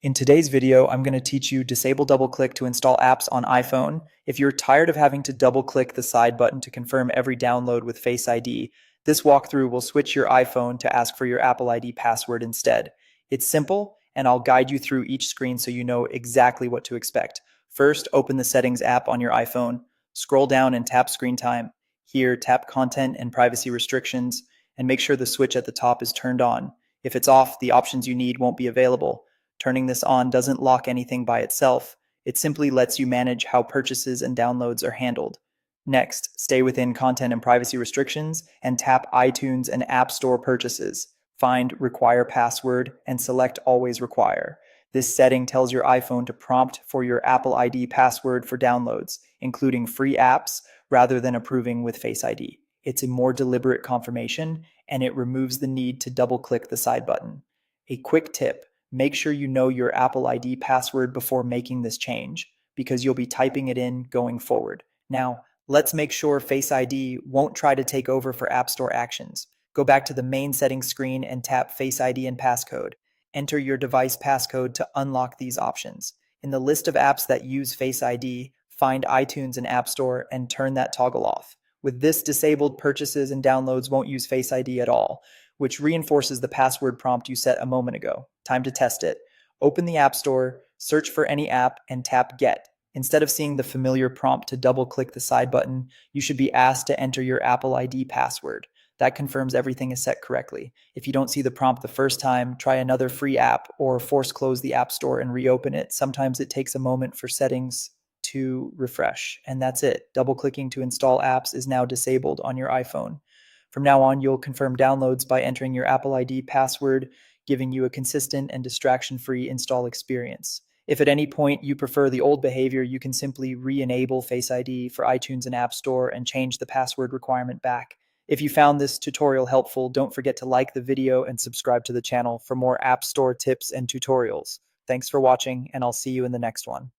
In today's video, I'm going to teach you disable double click to install apps on iPhone. If you're tired of having to double click the side button to confirm every download with Face ID, this walkthrough will switch your iPhone to ask for your Apple ID password instead. It's simple, and I'll guide you through each screen so you know exactly what to expect. First, open the Settings app on your iPhone, scroll down and tap Screen Time. Here, tap Content and Privacy Restrictions, and make sure the switch at the top is turned on. If it's off, the options you need won't be available. Turning this on doesn't lock anything by itself. It simply lets you manage how purchases and downloads are handled. Next, stay within content and privacy restrictions and tap iTunes and App Store purchases. Find Require Password and select Always Require. This setting tells your iPhone to prompt for your Apple ID password for downloads, including free apps, rather than approving with Face ID. It's a more deliberate confirmation, and it removes the need to double-click the side button. A quick tip: make sure you know your Apple ID password before making this change, because you'll be typing it in going forward. Now, let's make sure Face ID won't try to take over for App Store actions. Go back to the main settings screen and tap Face ID and passcode. Enter your device passcode to unlock these options. In the list of apps that use Face ID, find iTunes and App Store and turn that toggle off. With this disabled, purchases and downloads won't use Face ID at all, which reinforces the password prompt you set a moment ago. Time to test it. Open the App Store, search for any app, and tap Get. Instead of seeing the familiar prompt to double-click the side button, you should be asked to enter your Apple ID password. That confirms everything is set correctly. If you don't see the prompt the first time, try another free app or force close the App Store and reopen it. Sometimes it takes a moment for settings to refresh, and that's it. Double-clicking to install apps is now disabled on your iPhone. From now on, you'll confirm downloads by entering your Apple ID password, giving you a consistent and distraction-free install experience. If at any point you prefer the old behavior, you can simply re-enable Face ID for iTunes and App Store and change the password requirement back. If you found this tutorial helpful, don't forget to like the video and subscribe to the channel for more App Store tips and tutorials. Thanks for watching, and I'll see you in the next one.